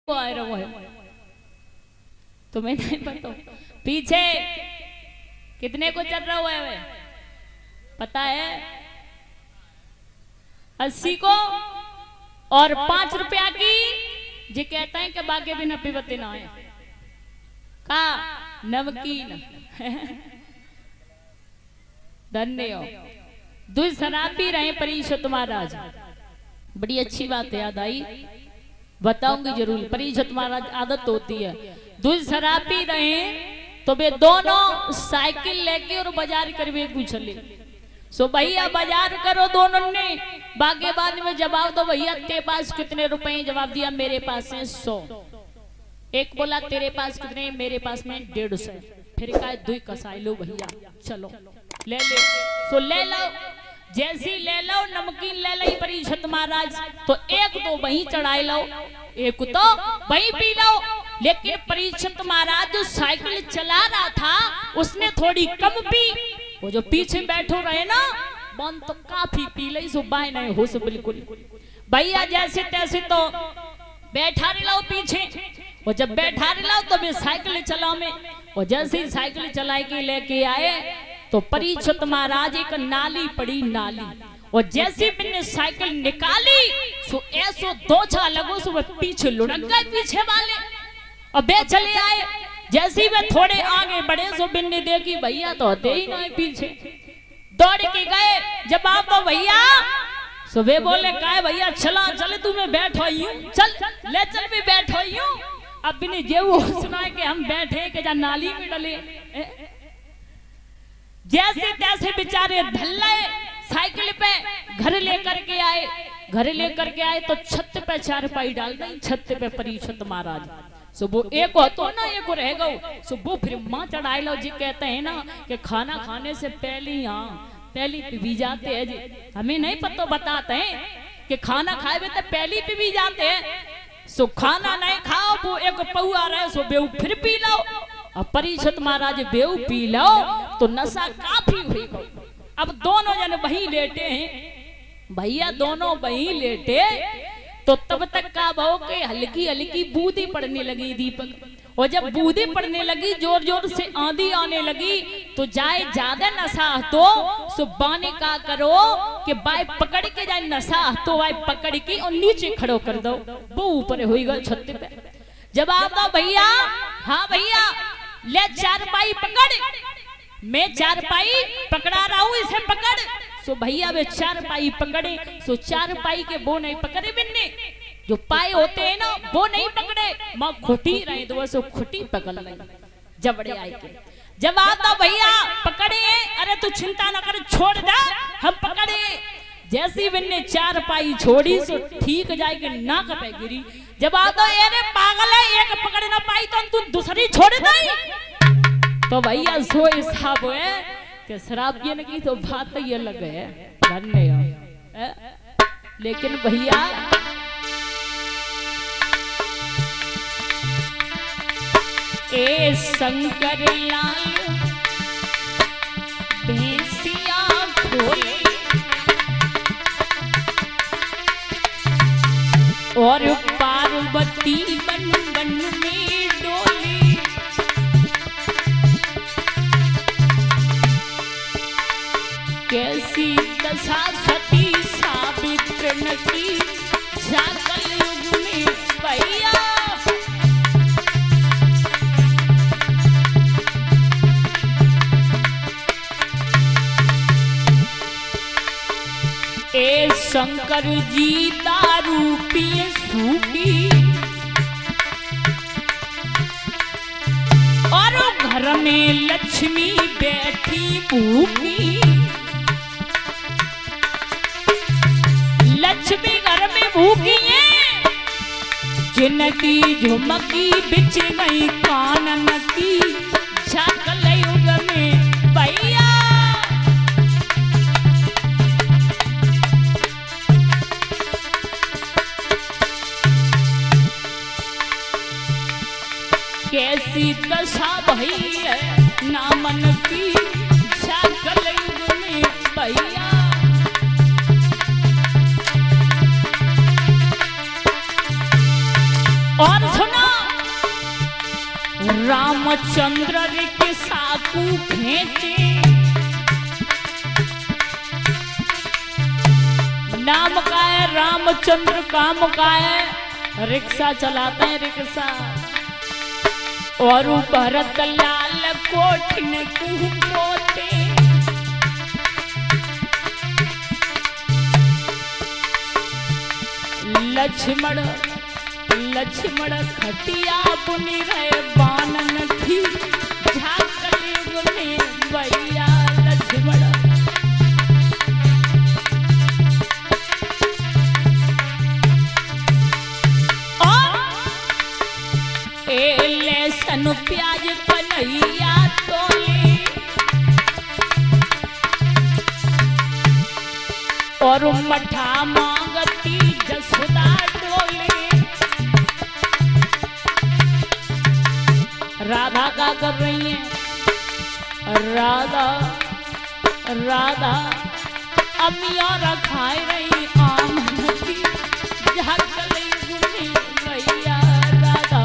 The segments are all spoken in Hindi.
को आ रहा है तुम्हें नहीं पता पीछे कितने को चल रहा हुआ है पता है 80 को और 5 रुपया की जी कहता है कि बाकी भी नब्बे बत्ती ना है का नमकीन धन्य दूध शराब पी रहे परिषद महाराज बड़ी अच्छी बात याद आई बताऊंगी जरूर। परिषद महाराज आदत होती है दूध शराब पी रहे हैं तो वे दोनों साइकिल लेके और बाजार करवे चले सो भैया बाजार करो दोनों ने बागे बाद में जवाब दो भैया तेरे पास कितने रुपए जवाब दिया मेरे पास है 100। एक बोला तेरे पास कितने मेरे पास में 150। फिर कहा दुई कसाई लो भैया चलो ले ले सो ले लो जैसी ले लो नमकीन ले लो परिषद महाराज तो एक तो वहीं चढ़ाई लो एक तो वहीं पी लो। लेकिन परिषद महाराज जो साइकिल चला रहा था उसने थोड़ी कम पी वो जो पीछे बैठो रहे ना बन तो काफी पी ली सो बाय नहीं हो सो बिल्कुल भैया जैसे तैसे तो बैठा रहो पीछे वो जब बैठा रहो तो मैं साइकिल चलाओ में और जैसे ही साइकिल चला के लेके आए तो परिषद महाराज एक नाली पड़ी नाली और जैसे मैंने साइकिल निकाली सो ऐसो दो छा लगो सो पीछे लुढ़क गए पीछे वाले और बे चले आए। जैसे वे थोड़े आगे बढ़े सो बिन्ने देखी भैया तो होते ही नहीं पीछे दौड़ के गए जब आप तो भैया सो वे बोले का भैया चला चले तुम्हें बैठो यूं चल ले चल भी बैठो यूं। अब बिन्ने जे वो सुना कि हम बैठे के जा नाली में डले जैसे तैसे बेचारे ढल्ले साइकिल पे घर लेकर के आए तो छत पे चारपाई डाल दी छत पे परिषद महाराज सो वो एक हो तो ना एक रह गो सो वो फिर माँ चढ़ाई लो जी कहते हैं ना कि खाना खाने से पहले पी जाते हैं जी हमें नहीं पता बताते हैं कि खाना खाए तो पहले पी जाते हैं सो खाना नहीं खाओ वो एक पौआ रहे सो बेऊ फिर पी लो और परिषद महाराज बेऊ पी लो तो नशा काफी हुई गो। अब दोनों जन वहीं लेटे हैं भैया दोनों वहीं लेटे तो तब तक का भाव के हल्की हल्की बूंदी पड़ने लगी दीपक और जब बूंदी पड़ने लगी जोर जोर से आंधी आने लगी तो जाए ज्यादा नशा तो सो बाने का करो कि बाय पकड़ के जाए नशा तो बाय पकड़ के और नीचे खड़ो कर दो वो ऊपर होगा छत पे। जब आप दो भैया हाँ भैया ले चारपाई पकड़ मैं चारपाई पकड़ा रहा हूँ इसे पकड़ सो भैया वे चारपाई पकड़े सो चारपाई के वो नहीं पकड़े बिन्ने जो पाए होते हैं ना वो नहीं पकड़े माँ खुटी रहे तो वो खुटी पकड़ ली जबड़े आए के जब आता भैया पकड़े अरे तू चिंता न कर छोड़ दे हम पकड़े जैसी बिन्ने चारपाई छोड़ी सो ठीक जाएगी नाक पे गिरी। जब आता अरे पागल है एक पकड़ ना पाई तो तू दूसरी छोड़ दे तो भैया सो हिसाब है कि शराब पीने की तो बात ये लग है धन्य लेकिन भैया ए शंकर लाल भैंसिया खोले और पार्वती बन बन में डोली कैसी दशा सती सावित्र की जाकल युग में भैया ए शंकर जी दारू पिए सूखी और घर में लक्ष्मी बैठी भूखी लक्ष्मी घर में भूखी है जिनकी झुमकी बिछ गई कानन की झाकल युग में भैया कैसी दशा भई है नामन की झाकल युग में भैया और सुना रामचंद्र के साकू खेचे, नाम का है रामचंद्र, काम का है रिक्शा चलाते हैं रिक्शा। और भरत लाल कोठिन पोते, लक्ष्मण खटिया बुनी रहे बानन थी, झाकली बुनी भैया लक्ष्मण। लहसुन प्याज कन्हैया तोले, और मठा मांगती जसोदा डोले। राधा का कर रही है, राधा अमिया रखाए रही आम की, झाकली बुनी भैया राधा।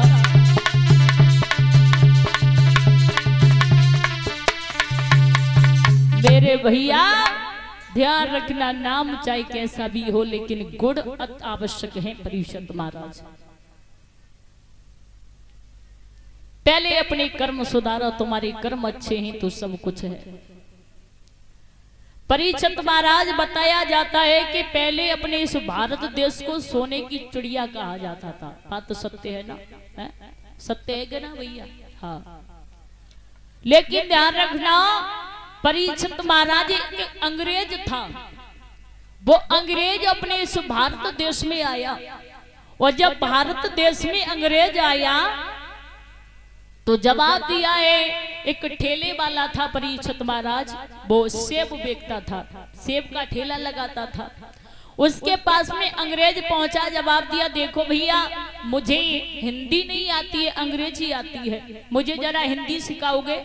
मेरे भैया ध्यान रखना, नाम चाहे कैसा भी हो लेकिन गुण अति आवश्यक है। परीक्षित महाराज पहले अपने कर्म सुधारो, तुम्हारे कर्म अच्छे हैं तो सब कुछ है। परीक्षित महाराज बताया जाता है कि पहले अपने इस भारत देश को सोने की चिड़िया कहा जाता था। बात तो सत्य है ना, है? सत्य है क्या ना भैया? हाँ। लेकिन ध्यान रखना, परीक्षित महाराज एक अंग्रेज था। वो अंग्रेज अपने इस भारत देश में आया, और जब भारत देश में अंग्रेज आया तो जवाब दिया है। एक ठेले वाला था परीक्षित महाराज, वो सेब बेचता था, सेब का ठेला लगाता था। उसके पास में अंग्रेज पहुंचा, जवाब दिया, देखो भैया मुझे हिंदी नहीं आती है, अंग्रेजी आती है, मुझे जरा हिंदी सिखाओगे?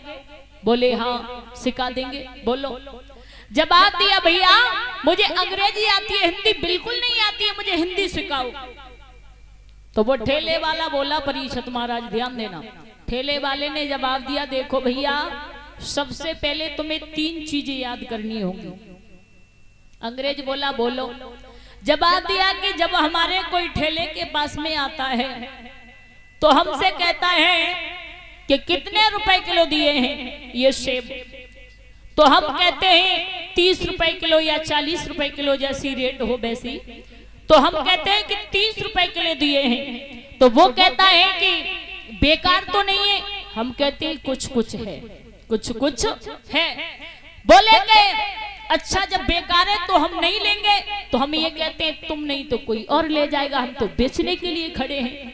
बोले हाँ सिखा देंगे, बोलो। जवाब दिया, भैया मुझे अंग्रेजी आती है, हिंदी बिल्कुल नहीं आती है, मुझे हिंदी सिखाओ। तो वो ठेले वाला बोला, परीक्षित महाराज ध्यान देना, ठेले वाले ने जवाब दिया, देखो भैया सबसे पहले तुम्हें 3 चीजें याद करनी होंगी। अंग्रेज बोला बोलो। जवाब दिया कि जब हमारे कोई ठेले के पास में आता है तो हमसे कहता है कि कितने रुपए किलो दिए हैं ये सेब, तो हम कहते हैं 30 रुपए किलो या 40 रुपए किलो, जैसी रेट हो वैसी। तो हम कहते हैं कि 30 रुपए किलो दिए हैं, तो वो कहता है कि बेकार तो नहीं है, हम कहते हैं कुछ कुछ है, कुछ कुछ है। बोले के अच्छा जब बेकार है तो हम नहीं लेंगे, तो हम ये कहते हैं तुम नहीं तो कोई और ले जाएगा, हम तो बेचने के लिए खड़े हैं।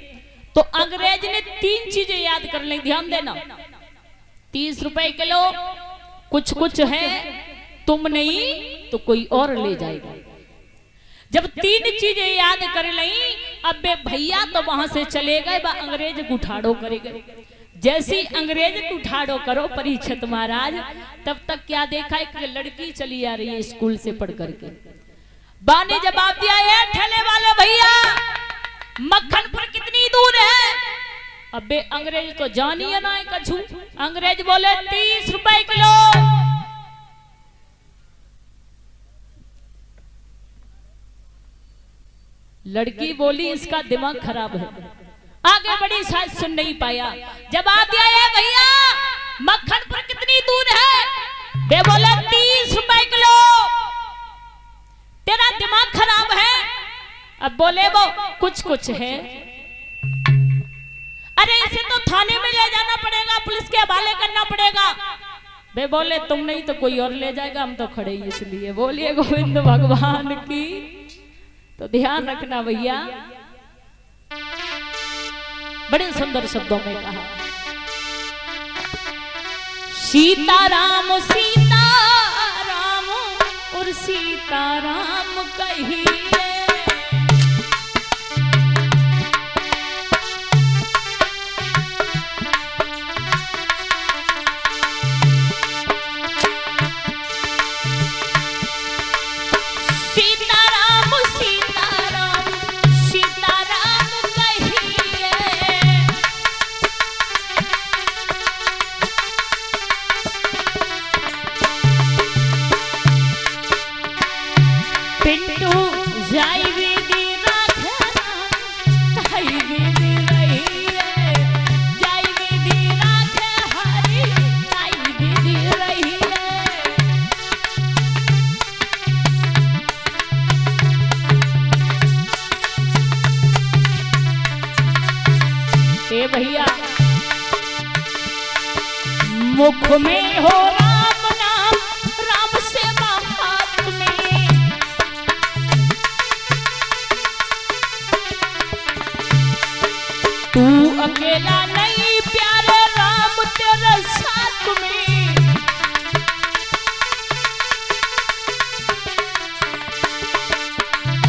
तो अंग्रेज ने 3 चीजें याद कर ली, ध्यान देना, 30 रुपए किलो, कुछ कुछ है, तुम नहीं तो कोई और ले जाएगा। जब 3 चीजें याद कर ली, अब भैया तो वहां से चले गए, वह अंग्रेज गुठाड़ो करे गए। जैसी अंग्रेज गुठाड़ो करो परीक्षित महाराज, तब तक क्या देखा, एक लड़की चली आ रही है स्कूल से पढ़ करके। बा ने जवाब दिया, है ठेले वाले भैया मक्खनपुर कितनी दूर है? अबे अंग्रेज तो जानिए ना कछु। अंग्रेज बोले 30 रुपए किलो। लड़की बोली इसका दिमाग खराब है, आगे बढ़ी शायद सुन नहीं पाया। जवाब दिया, है भैया मक्खनपुर कितनी दूर है? बे बोले 30 रुपए किलो। तेरा दिमाग खराब है? अब बोले वो कुछ कुछ है। अरे इसे तो थाने में ले जाना पड़ेगा, पुलिस के हवाले करना पड़ेगा। वे बोले तुम नहीं तो कोई और ले जाएगा, हम तो खड़े ही इसलिए। बोलिए गोविंद भगवान की। तो ध्यान रखना भैया, बड़े सुंदर शब्दों में कहा, सीताराम सीताराम और सीताराम कहिए, सीताराम सीताराम सीताराम कहिए, ए भैया मुख में हो राम नाम, राम सेवा हाथ में। तू अकेला नहीं प्यारे राम तेरे साथ में।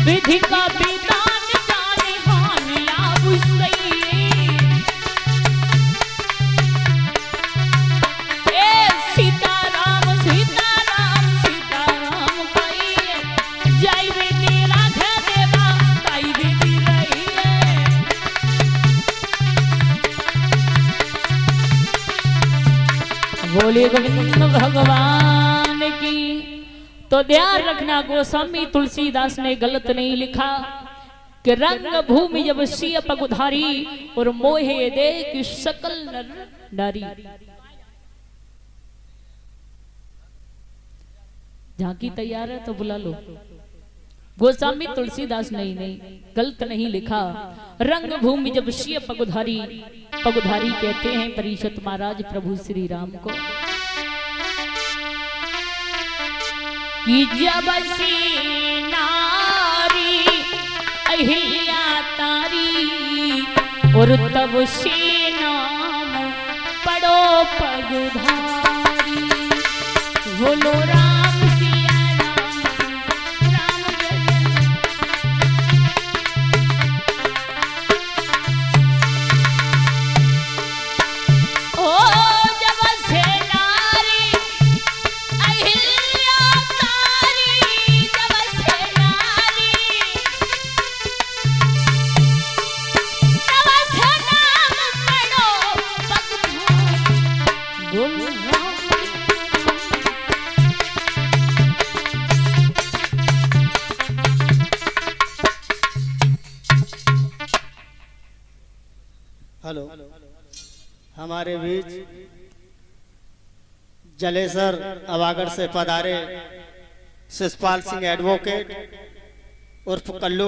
विधि का विधान जाने हानि लाभ सही। ए सीताराम सीताराम सीताराम कहिए, जय विधि राधे देवा ताई विधि रही है। बोले गोविंद भगवान की। तो ध्यान रखना गोस्वामी तुलसीदास ने गलत नहीं लिखा कि रंग भूमि जब सिय पगुधारी और मोहे दे कि सकल नर नारी। झांकी तैयार है तो बुला लो। गोस्वामी तुलसीदास नहीं गलत नहीं लिखा। रंग भूमि जब सिय पगुधारी, पगुधारी कहते हैं परीक्षित महाराज प्रभु श्री राम को। कि जब सी नारी अहिल्या तारी और तब से नाम पड़ो पगधारी। बोलो राम सिया राम राम जय। ओ जब से नारी अहिल्या हेलो, हमारे बीच जलेसर अवागढ़ से पधारे शिषपाल सिंह एडवोकेट उर्फ कल्लू